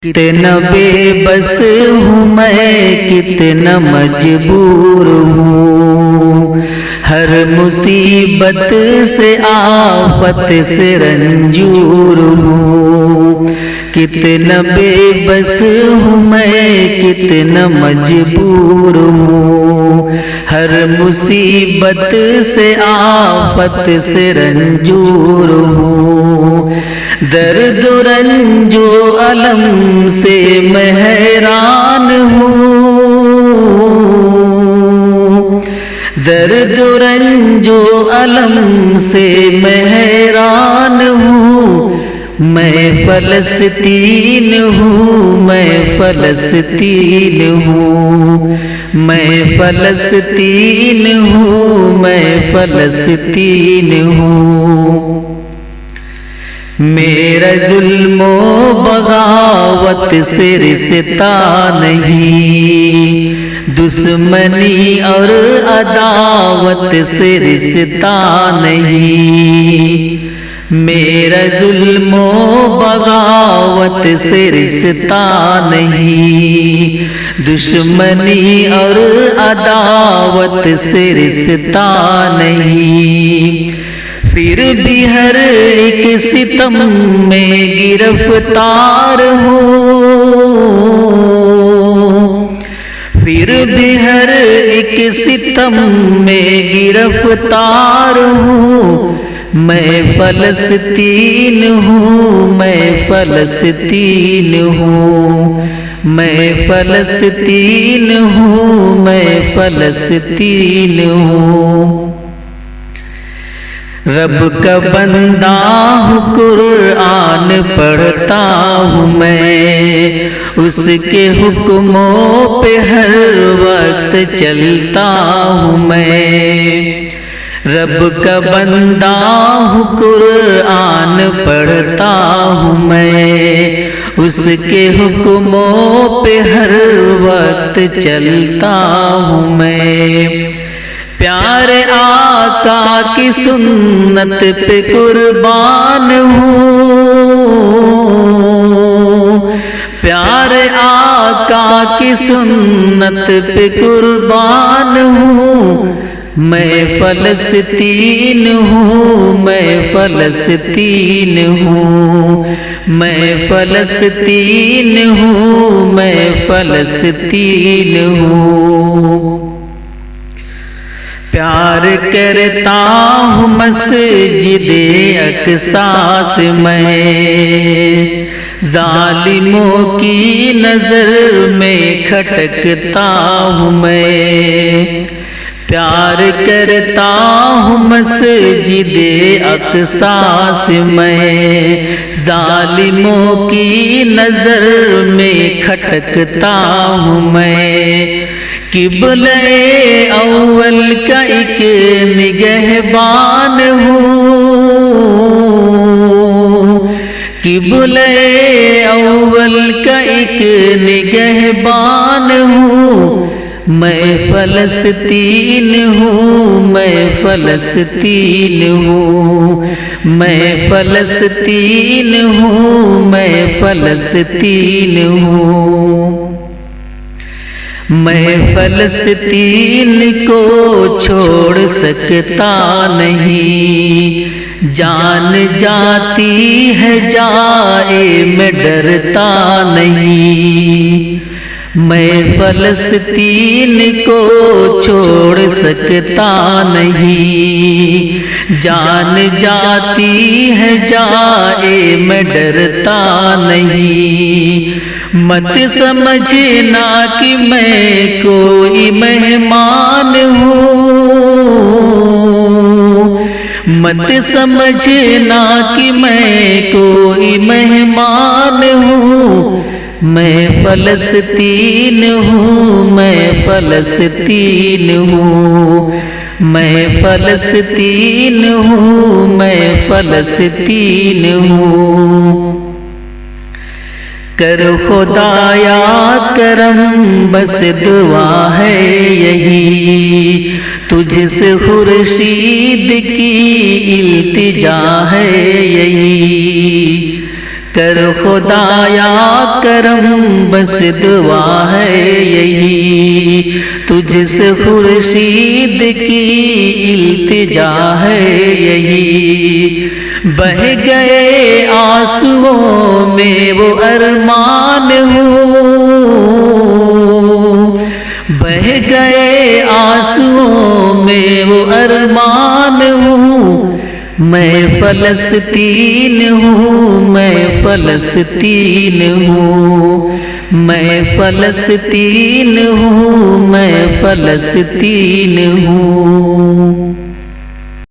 कितना बेबस हूँ मैं, कितना मजबूर हूँ। हर मुसीबत से आफत से रंजूर हूँ। कितना बेबस हूँ मैं, कितना मजबूर हूँ। हर मुसीबत से आफत से रंजूर हूँ। दर्द रंजो अलम से मैं हैरान हूँ। दर्द रंजो अलम से मैं हैरान हूँ। मैं फलस्तीन हूँ, मैं फलस्तीन हूँ। मैं फलस्तीन हूँ, मैं फलस्तीन हूँ। मेरा जुल्मो बगावत से रिश्ता नहीं, दुश्मनी और अदावत से रिश्ता नहीं। मेरा जुल्मो बगावत से रिश्ता नहीं, दुश्मनी और अदावत से रिश्ता नहीं। फिर भी हर एक सितम में गिरफ्तार हूँ। फिर भी हर एक सितम में गिरफ्तार हूँ। मैं फलस्तीन हूँ, मैं फलस्तीन हूँ। मैं फलस्तीन हूँ, मैं फलस्तीन हूँ। रब का बंदा हूँ, कुरान पढ़ता हूँ मैं। उसके हुक्मों पे हर वक्त चलता हूँ मैं। रब का बंदा हूँ, कुरान पढ़ता हूँ मैं। उसके हुक्मों पे हर वक्त चलता हूँ मैं। प्यारे आका की सुन्नत पे कुर्बान हूँ। प्यारे आका की सुन्नत पे कुर्बान हूँ। मैं फलस्तीन हूँ, मैं फलस्तीन हूँ। मैं फलस्तीन हूँ, मैं फलस्तीन हूँ। प्यार करता हूँ मस्जिदे अक़सा से मैं। जालिमों की नजर में खटकता हूँ मैं। प्यार करता हूँ मस्जिदे अक़सा से मैं। जालिमों की नजर में खटकता हूँ मैं। किबले अव्वल का एक निगहबान हूँ। किबले अव्वल का एक निगहबान हूँ। मैं फलस्तीन हूँ, मैं फलस्तीन हूँ। मैं फलस्तीन हूँ, मैं फलस्तीन हूँ। मैं फलस्तीन को छोड़ सकता नहीं। जान जाती है जाए मैं डरता नहीं। मैं फलस्तीन को छोड़ सकता नहीं। जान जाती है जाए मैं डरता नहीं। मत समझना कि मैं कोई मेहमान हूँ। मत समझना कि मैं कोई मेहमान हूँ। मैं फलस्तीन हूँ, मैं फलस्तीन हूँ। मैं फलस्तीन हूँ, मैं फलस्तीन हूँ। कर खुदाया करम बस दुआ है यही। तुझसे खुर्शीद की इल्तिजा है यही। कर खुदाया करम, बस दुआ है यही। तुझसे खुर्शीद की इल्तिजा है यही। बह गए आंसुओं में वो अरमान हूँ, बह गए आंसुओं में वो अरमान हूँ। मैं फलस्तीन हूँ, मैं फलस्तीन हूँ, मैं फलस्तीन हूँ, मैं फलस्तीन हूँ।